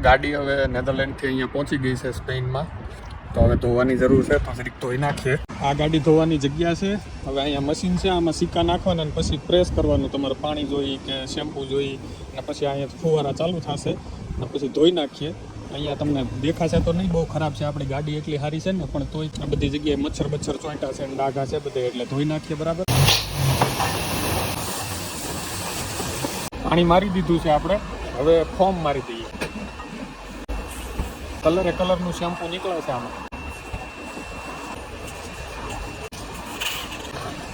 ગાડી હવે નેધરલેન્ડથી અહીંયા પહોંચી ગઈ છે સ્પેનમાં, તો હવે ધોવાની જરૂર છે, તો જરીક ધોઈ નાખીએ. આ ગાડી ધોવાની જગ્યા છે. હવે અહીંયા મશીન છે, આમાં સિક્કા નાખવાના અને પછી પ્રેસ કરવાનું. તમારે પાણી જોઈ કે શેમ્પૂ જોઈ અને પછી અહીંયા ફુવારા ચાલુ થશે અને પછી ધોઈ નાખીએ. અહીંયા તમને દેખાશે તો નહીં, બહુ ખરાબ છે, આપણી ગાડી એટલી સારી છે ને, પણ તોય આ બધી જગ્યાએ મચ્છર ચોંટ્યા છે અને ડાઘા છે બધે, એટલે ધોઈ નાખીએ બરાબર. પાણી મારી દીધું છે આપણે, હવે ફોર્મ મારી દઈએ. કલરનું શેમ્પૂ નીકળે છે આમાં.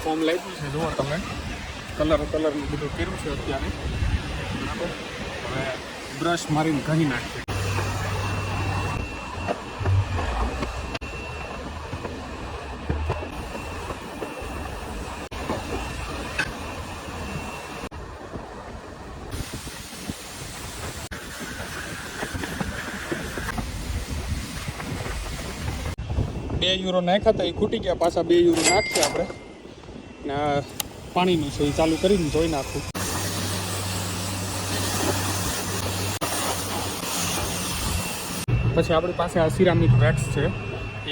ફોર્મ લાગ્યું છે, જુઓ તમે, કલરનું બધું કર્યું છે અત્યારે બરાબર. હવે બ્રશ મારીને ઘણી નાખીએ. €2 નાખ્યા હતા, એ ખૂટી ગયા, પાછા €2 નાખીએ આપણે. ને પાણીનું છે એ ચાલુ કરીને ધોઈ નાખું. પછી આપણી પાસે આ સિરામિક વેક્સ છે,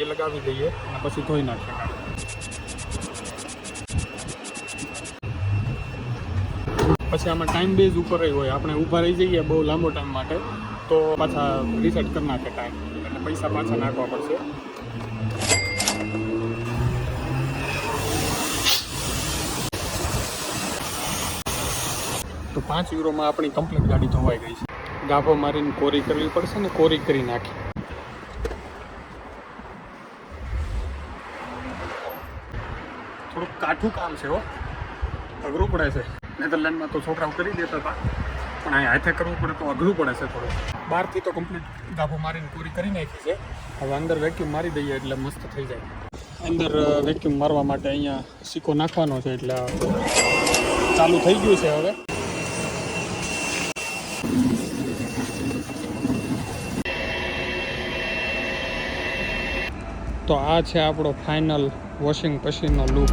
એ લગાવી દઈએ અને પછી ધોઈ નાખીએ. પછી આમાં ટાઈમ બેઝ ઉપર હોય, આપણે ઊભા રહી જઈએ બહુ લાંબો ટાઈમ માટે તો પાછા રિસેટ કરી નાખે ટાઈમ, એટલે પૈસા પાછા નાખવા પડશે. તો €5 આપણી કમ્પ્લીટ ગાડી ધોવાઈ ગઈ છે. ગાભો મારીને કોરી કરવી પડશે ને, કોરી કરી નાખી. થોડુંક કાઠું કામ છે, અઘરું પડે છે. નેધરલેન્ડમાં તો છોકરાઓ કરી દેતા હતા, પણ અહીં હાથે કરવું પડે તો અઘરું પડે છે થોડું. બહારથી તો કમ્પ્લીટ ગાભો મારીને કોરી કરી નાખી છે. હવે અંદર વેક્યુમ મારી દઈએ એટલે મસ્ત થઈ જાય. અંદર વેક્યુમ મારવા માટે અહીંયા સિક્કો નાખવાનો છે, એટલે ચાલુ થઈ ગયું છે હવે. તો આ છે આપણો ફાઇનલ વોશિંગ મશીનનો લુક.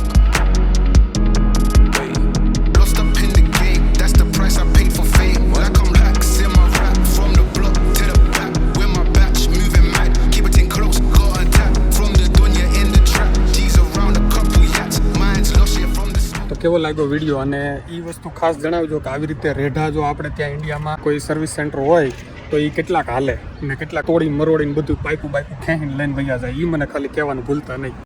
તો કેવો લાગ્યો વિડીયો, અને એ વસ્તુ ખાસ જણાવજો કે આવી રીતે રેઢા જો આપણે ત્યાં ઇન્ડિયામાં કોઈ સર્વિસ સેન્ટર હોય તો એ કેટલાક હાલે ને કેટલાક તોડી મરોડીને બધું પાઇપું ખેંચીને લઈને વયા જાય. એ મને ખાલી કહેવાનું ભૂલતા નહીં.